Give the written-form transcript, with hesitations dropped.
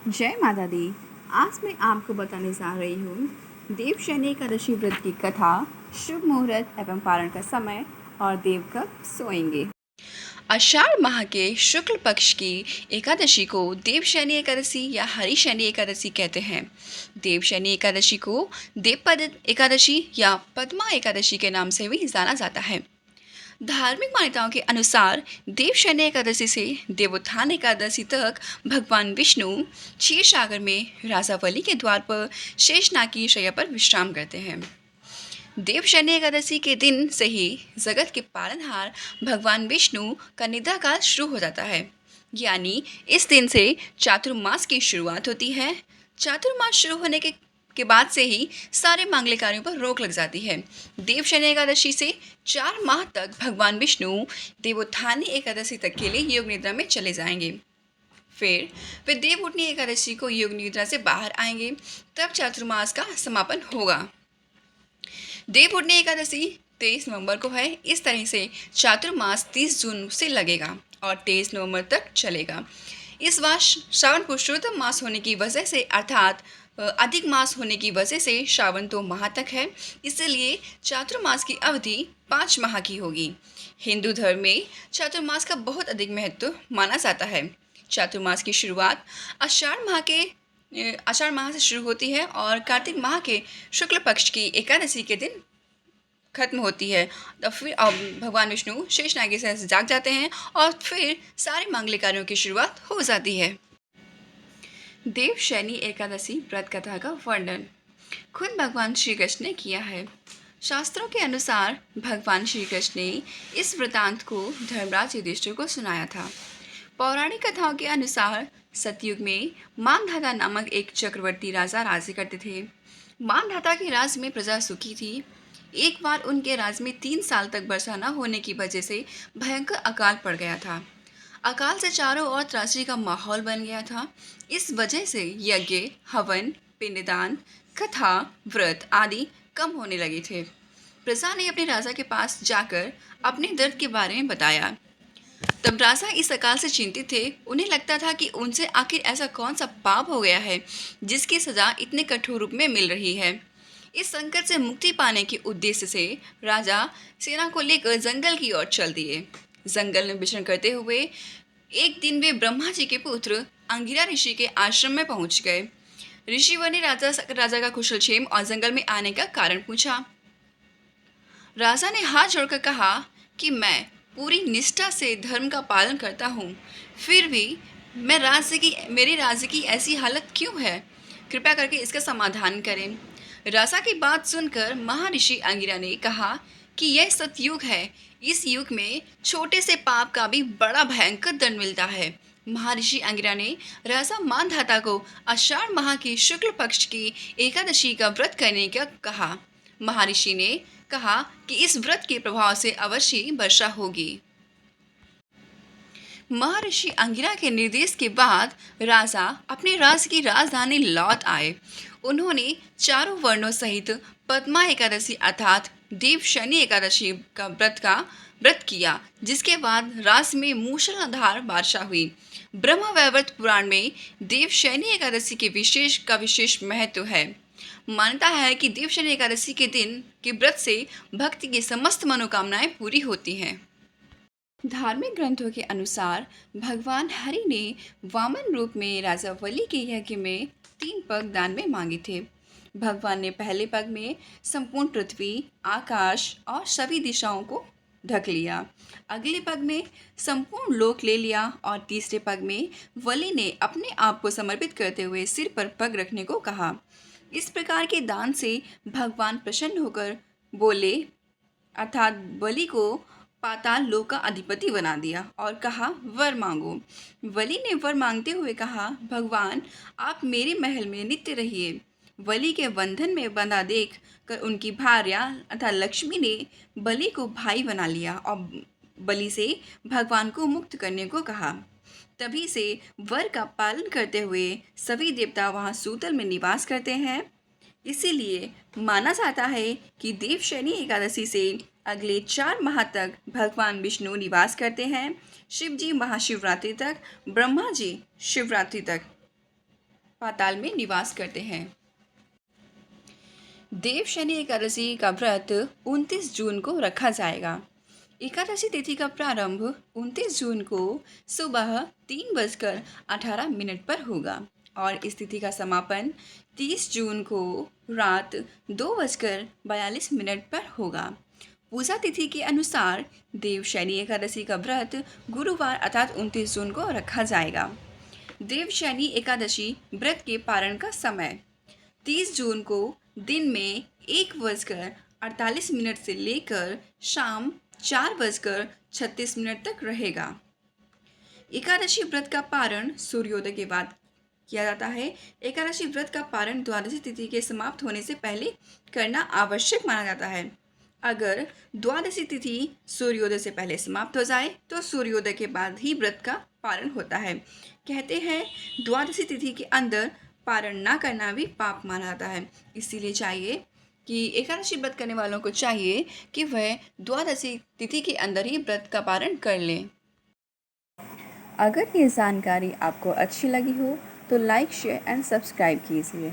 जय माता दी। आज मैं आपको बताने जा रही हूँ देवशयनी एकादशी व्रत की कथा, शुभ मुहूर्त एवं पारण का समय और देव कब सोएंगे। आषाढ़ माह के शुक्ल पक्ष की एकादशी को देवशयनी एकादशी या हरिशयनी एकादशी कहते हैं। देवशयनी एकादशी को देवपद एकादशी या पद्मा एकादशी के नाम से भी जाना जाता है। धार्मिक मान्यताओं के अनुसार देवशयनी एकादशी से देवोत्थान एकादशी तक भगवान विष्णु क्षीर सागर में राजा बलि के द्वार पर शेषनाग की शैया पर विश्राम करते हैं। देवशयनी एकादशी के दिन से ही जगत के पालनहार भगवान विष्णु का निद्रा काल शुरू हो जाता है, यानी इस दिन से चातुर्मास की शुरुआत होती है। चातुर्मास शुरू होने के बाद से ही सारे मांगलिक कार्यों पर रोक लग जाती है। देवशयनी एकादशी से 4 माह तक भगवान विष्णु देवोत्थानी एकादशी तक के लिए योग निद्रा में चले जाएंगे। फिर वे देवउठनी एकादशी को योग निद्रा से बाहर आएंगे, तब चातुर्मास का समापन होगा। देवउठनी एकादशी 23 नवंबर को है। इस तरह से चातुर्मास 30 जून से लगेगा और 23 नवंबर तक चलेगा। इस वर्ष श्रावण पुरुषोत्तम मास होने की वजह से अर्थात अधिक मास होने की वजह से श्रावण 2 माह तक है, इसलिए चातुर्मास की अवधि 5 माह की होगी। हिंदू धर्म में चातुर्मास का बहुत अधिक महत्व माना जाता है। चातुर्मास की शुरुआत आषाढ़ माह से शुरू होती है और कार्तिक माह के शुक्ल पक्ष की एकादशी के दिन खत्म होती है। तो फिर भगवान विष्णु शेषनाग की शैया से जाग जाते हैं और फिर सारे मांगलिक कार्यों की शुरुआत हो जाती है। देवशयनी एकादशी व्रत कथा का वर्णन खुद भगवान श्री कृष्ण ने किया है। शास्त्रों के अनुसार भगवान श्री कृष्ण ने इस वृतांत को धर्मराज युधिष्ठिर को सुनाया था। पौराणिक कथाओं के अनुसार सतयुग में मानधाता नामक एक चक्रवर्ती राजा राज्य करते थे। मानधाता के राज में प्रजा सुखी थी। एक बार उनके राज में 3 साल तक वर्षा न होने की वजह से भयंकर अकाल पड़ गया था। अकाल से चारों ओर त्रासदी का माहौल बन गया था। इस वजह से यज्ञ, हवन, पिंडदान, कथा, व्रत आदि कम होने लगे थे। प्रजा ने अपने राजा के पास जाकर अपने दर्द के बारे में बताया। तब राजा इस अकाल से चिंतित थे। उन्हें लगता था कि उनसे आखिर ऐसा कौन सा पाप हो गया है जिसकी सजा इतने कठोर रूप में मिल रही है। इस संकट से मुक्ति पाने के उद्देश्य से राजा सेना को लेकर जंगल की ओर चल दिए। जंगल में विचरण करते हुए एक दिन वे ब्रह्मा जी के पुत्र अंगिरा ऋषि के आश्रम में पहुंच गए। ऋषिवर ने राजा का कुशलक्षेम और जंगल में आने का कारण पूछा। राजा ने हाथ जोड़कर कहा कि मैं पूरी निष्ठा से धर्म का पालन करता हूँ, फिर भी मेरे राज्य की ऐसी हालत क्यों है? कृपया करके इसका समाधान करें। राजा की बात सुनकर महर्षि अंगिरा ने कहा कि यह सतयुग है। इस युग में छोटे से पाप का भी बड़ा भयंकर दंड मिलता है। महर्षि अंगिरा ने राजा मानधाता को आषाढ़ माह की शुक्ल पक्ष की एकादशी का व्रत करने का कहा। महर्षि ने कहा कि इस व्रत के प्रभाव से अवश्य वर्षा होगी। महर्षि अंगिरा के निर्देश के बाद राजा अपने राज्य की राजधानी लौट आए। उन्होंने चारों वर्णों सहित पद्मा एकादशी अर्थात देवशयनी एकादशी का व्रत किया, जिसके बाद राज्य में मूसलाधार वर्षा हुई। ब्रह्म वैवर्त पुराण में देवशयनी एकादशी के विशेष महत्व है। मान्यता है कि देवशयनी एकादशी के दिन के व्रत से भक्ति की समस्त मनोकामनाएं पूरी होती हैं। धार्मिक ग्रंथों के अनुसार भगवान हरि ने वामन रूप में राजा बलि के यज्ञ में 3 पग दान में मांगे थे। भगवान ने पहले पग में संपूर्ण पृथ्वी, आकाश और सभी दिशाओं को ढक लिया। अगले पग में संपूर्ण लोक ले लिया और तीसरे पग में बलि ने अपने आप को समर्पित करते हुए सिर पर पग रखने को कहा। इस प्रकार के दान से भगवान प्रसन्न होकर बोले अर्थात बलि को पाताल लोक का अधिपति बना दिया और कहा वर मांगो। बलि ने वर मांगते हुए कहा, भगवान आप मेरे महल में नित्य रहिए। बलि के बंधन में बंधा देख कर उनकी भार्या अर्थात लक्ष्मी ने बलि को भाई बना लिया और बलि से भगवान को मुक्त करने को कहा। तभी से वर का पालन करते हुए सभी देवता वहाँ सूतल में निवास करते हैं। इसीलिए माना जाता है कि देवशयनी एकादशी से अगले 4 माह तक भगवान विष्णु निवास करते हैं। शिव जी महाशिवरात्रि तक, ब्रह्मा जी शिवरात्रि तक। पाताल में निवास करते हैं। देव शनि एकादशी का व्रत 29 जून को रखा जाएगा। एकादशी तिथि का प्रारंभ 29 जून को सुबह 3:18 पर होगा और इस तिथि का समापन 30 जून को रात 2:42 पर होगा। पूजा तिथि के अनुसार देव शनि एकादशी का व्रत गुरुवार अर्थात 29 जून को रखा जाएगा। देव शनि एकादशी व्रत के पारण का समय 30 जून को दिन में 1:48 से लेकर शाम 4:36 तक रहेगा। एकादशी व्रत का पारण सूर्योदय के बाद किया जाता है। एकादशी व्रत का पारण द्वादशी तिथि के समाप्त होने से पहले करना आवश्यक माना जाता है। अगर द्वादशी तिथि सूर्योदय से पहले समाप्त हो जाए तो सूर्योदय के बाद ही व्रत का पारण होता है। कहते हैं द्वादशी तिथि के अंदर पारण ना करना भी पाप माना जाता है। इसीलिए चाहिए कि एकादशी व्रत करने वालों को चाहिए कि वह द्वादशी तिथि के अंदर ही व्रत का पारण कर लें। अगर ये जानकारी आपको अच्छी लगी हो तो लाइक, शेयर एंड सब्सक्राइब कीजिए।